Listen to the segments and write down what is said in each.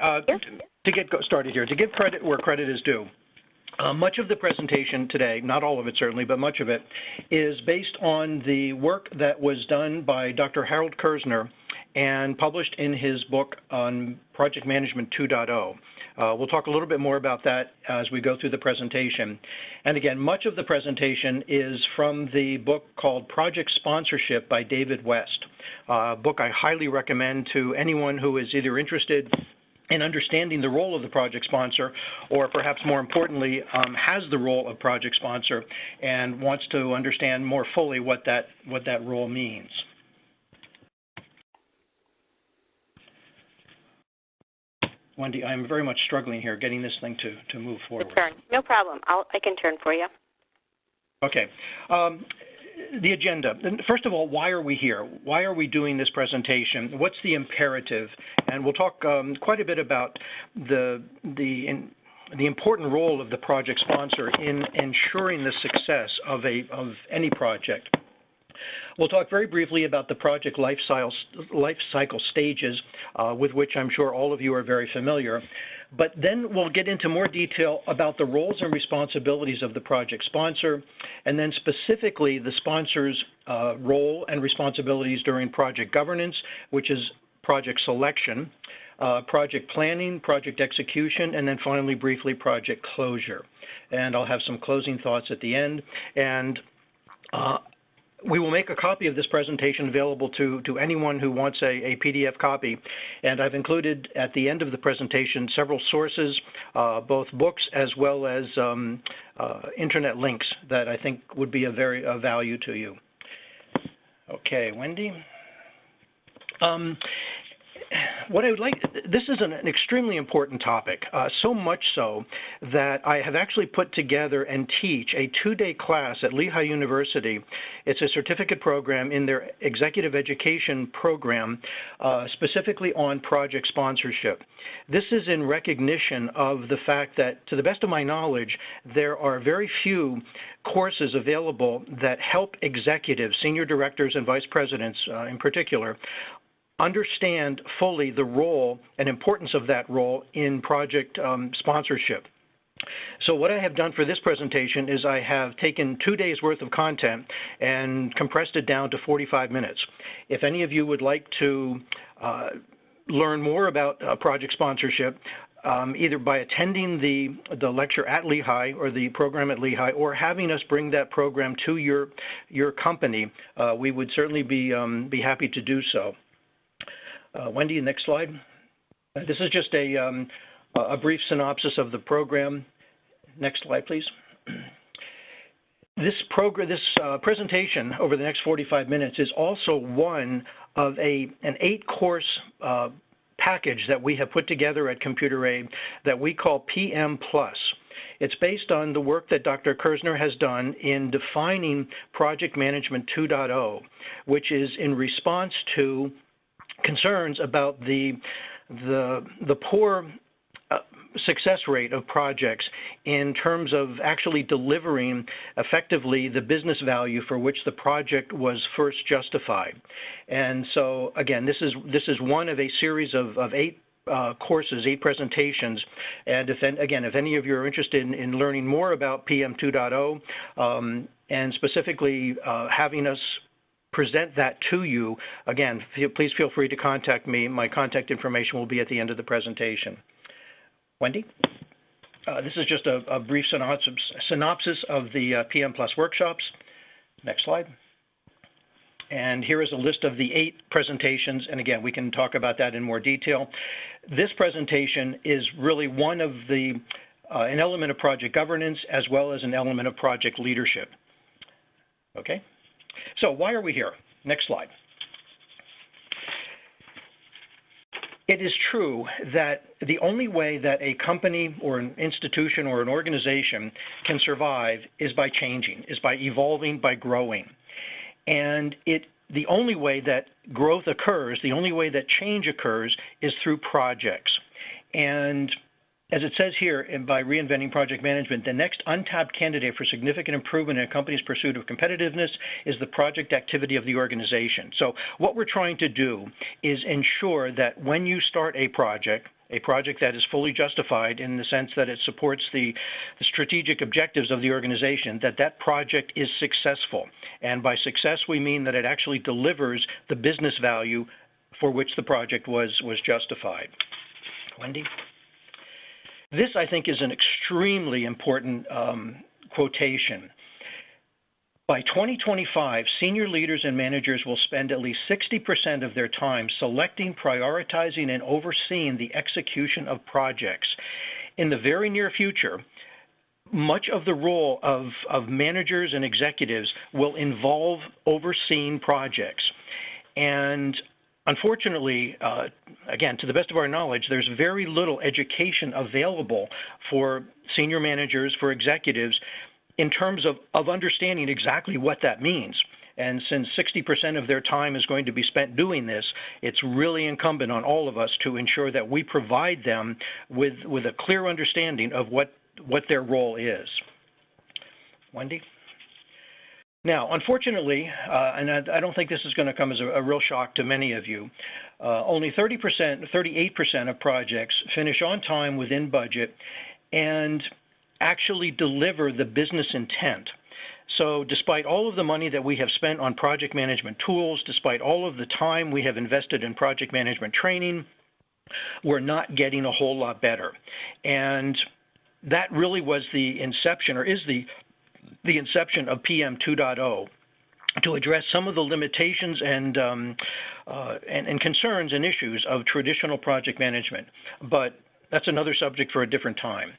To get started here, to give credit where credit is due, much of the presentation today, not all of it certainly, but much of it, is based on the work that was done by Dr. Harold Kersner and published in his book on Project Management 2.0. We'll talk a little bit more about that as we go through the presentation. And again, much of the presentation is from the book called Project Sponsorship by David West, a book I highly recommend to anyone who is either interested in understanding the role of the project sponsor, or perhaps more importantly, has the role of project sponsor and wants to understand more fully what that role means. Wendy, I'm very much struggling here getting this thing to move forward. No problem. I can turn for you. Okay. The agenda. First of all, why are we here? Why are we doing this presentation? What's the imperative? And we'll talk quite a bit about the important role of the project sponsor in ensuring the success of any project. We'll talk very briefly about the project life cycle stages, with which I'm sure all of you are very familiar. But then we'll get into more detail about the roles and responsibilities of the project sponsor, and then specifically the sponsor's role and responsibilities during project governance, which is project selection, project planning, project execution, and then finally, briefly, project closure. And I'll have some closing thoughts at the end. And we will make a copy of this presentation available to anyone who wants a PDF copy. And I've included at the end of the presentation several sources, both books as well as internet links that I think would be of value to you. Okay, Wendy. What I would like, this is an extremely important topic, so much so that I have actually put together and teach a 2-day class at Lehigh University. It's a certificate program in their executive education program, specifically on project sponsorship. This is in recognition of the fact that, to the best of my knowledge, there are very few courses available that help executives, senior directors and vice presidents in particular, understand fully the role and importance of that role in project sponsorship. So what I have done for this presentation is I have taken 2 days worth of content and compressed it down to 45 minutes. If any of you would like to learn more about project sponsorship, either by attending the lecture at Lehigh or the program at Lehigh, or having us bring that program to your company, we would certainly be happy to do so. Wendy, next slide. This is just a brief synopsis of the program. Next slide, please. This presentation over the next 45 minutes is also one of an 8-course package that we have put together at Computer Aid that we call PM Plus. It's based on the work that Dr. Kersner has done in defining Project Management 2.0, which is in response to concerns about the poor success rate of projects in terms of actually delivering effectively the business value for which the project was first justified. And so again, this is one of a series of 8 courses, 8 presentations. And if any of you are interested in learning more about PM 2.0 and specifically having us present that to you, again, please feel free to contact me. My contact information will be at the end of the presentation. Wendy? This is just a brief synopsis of the PM Plus workshops. Next slide. And here is a list of the 8 presentations. And again, we can talk about that in more detail. This presentation is really one of an element of project governance as well as an element of project leadership. Okay? So why are we here? Next slide. It is true that the only way that a company or an institution or an organization can survive is by changing, is by evolving, by growing. And the only way that growth occurs, the only way that change occurs is through projects. And as it says here, by reinventing project management, the next untapped candidate for significant improvement in a company's pursuit of competitiveness is the project activity of the organization. So what we're trying to do is ensure that when you start a project, a project that is fully justified in the sense that it supports the strategic objectives of the organization, that project is successful. And by success, we mean that it actually delivers the business value for which the project was justified. Wendy? This, I think, is an extremely important quotation. By 2025, senior leaders and managers will spend at least 60% of their time selecting, prioritizing, and overseeing the execution of projects. In the very near future, much of the role of managers and executives will involve overseeing projects. And unfortunately, again, to the best of our knowledge, there's very little education available for senior managers, for executives, in terms of understanding exactly what that means. And since 60% of their time is going to be spent doing this, it's really incumbent on all of us to ensure that we provide them with a clear understanding of what their role is. Wendy? Now, unfortunately, and I don't think this is going to come as a real shock to many of you, only 38% of projects finish on time within budget and actually deliver the business intent. So despite all of the money that we have spent on project management tools, despite all of the time we have invested in project management training, we're not getting a whole lot better. And that really was the inception, or is the inception of PM 2.0, to address some of the limitations and concerns and issues of traditional project management. But that's another subject for a different time.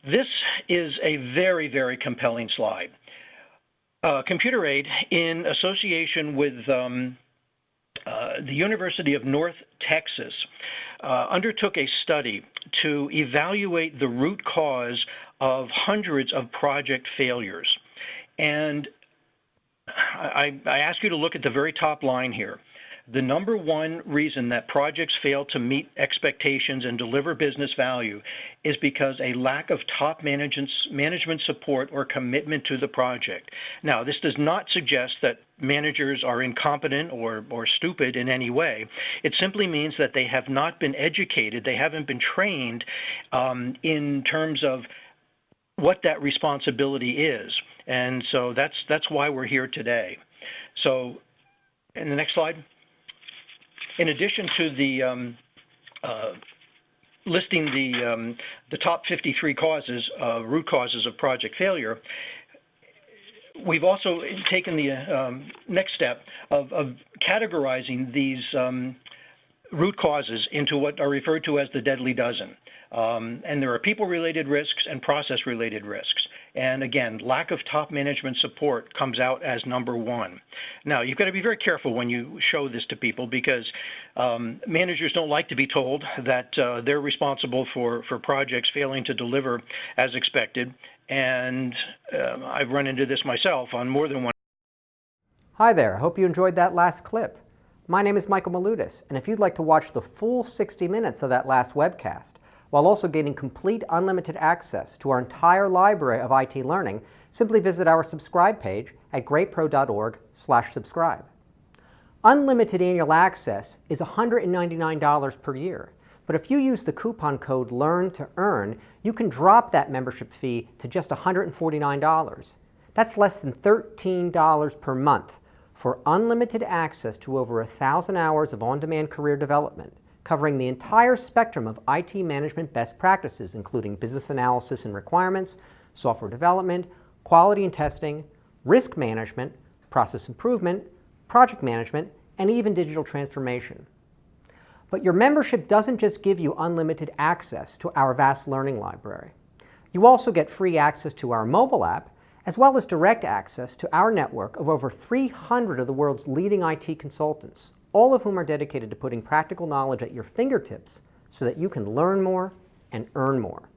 This is a very, very compelling slide. Computer Aid, in association with the University of North Texas, undertook a study to evaluate the root cause of hundreds of project failures. And I ask you to look at the very top line here. The number one reason that projects fail to meet expectations and deliver business value is because a lack of top management support or commitment to the project. Now, this does not suggest that managers are incompetent or stupid in any way. It simply means that they have not been educated, they haven't been trained in terms of what that responsibility is. And so that's why we're here today. So, in the next slide. In addition to the listing the top 53 root causes of project failure, we've also taken the next step of categorizing these root causes into what are referred to as the deadly dozen. And there are people-related risks and process-related risks. And again, lack of top management support comes out as number one. Now, you've got to be very careful when you show this to people, because managers don't like to be told that they're responsible for projects failing to deliver as expected. And I've run into this myself on more than one. Hi there, I hope you enjoyed that last clip. My name is Michael Maludis, and if you'd like to watch the full 60 minutes of that last webcast, while also gaining complete unlimited access to our entire library of IT learning, simply visit our subscribe page at greatpro.org/subscribe. Unlimited annual access is $199 per year, but if you use the coupon code LEARN2EARN, you can drop that membership fee to just $149. That's less than $13 per month for unlimited access to over 1,000 hours of on-demand career development, covering the entire spectrum of IT management best practices, including business analysis and requirements, software development, quality and testing, risk management, process improvement, project management, and even digital transformation. But your membership doesn't just give you unlimited access to our vast learning library. You also get free access to our mobile app, as well as direct access to our network of over 300 of the world's leading IT consultants, all of whom are dedicated to putting practical knowledge at your fingertips so that you can learn more and earn more.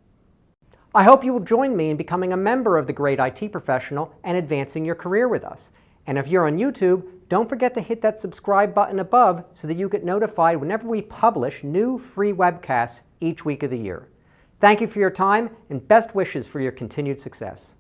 I hope you will join me in becoming a member of the Great IT Professional and advancing your career with us. And if you're on YouTube, don't forget to hit that subscribe button above so that you get notified whenever we publish new free webcasts each week of the year. Thank you for your time and best wishes for your continued success.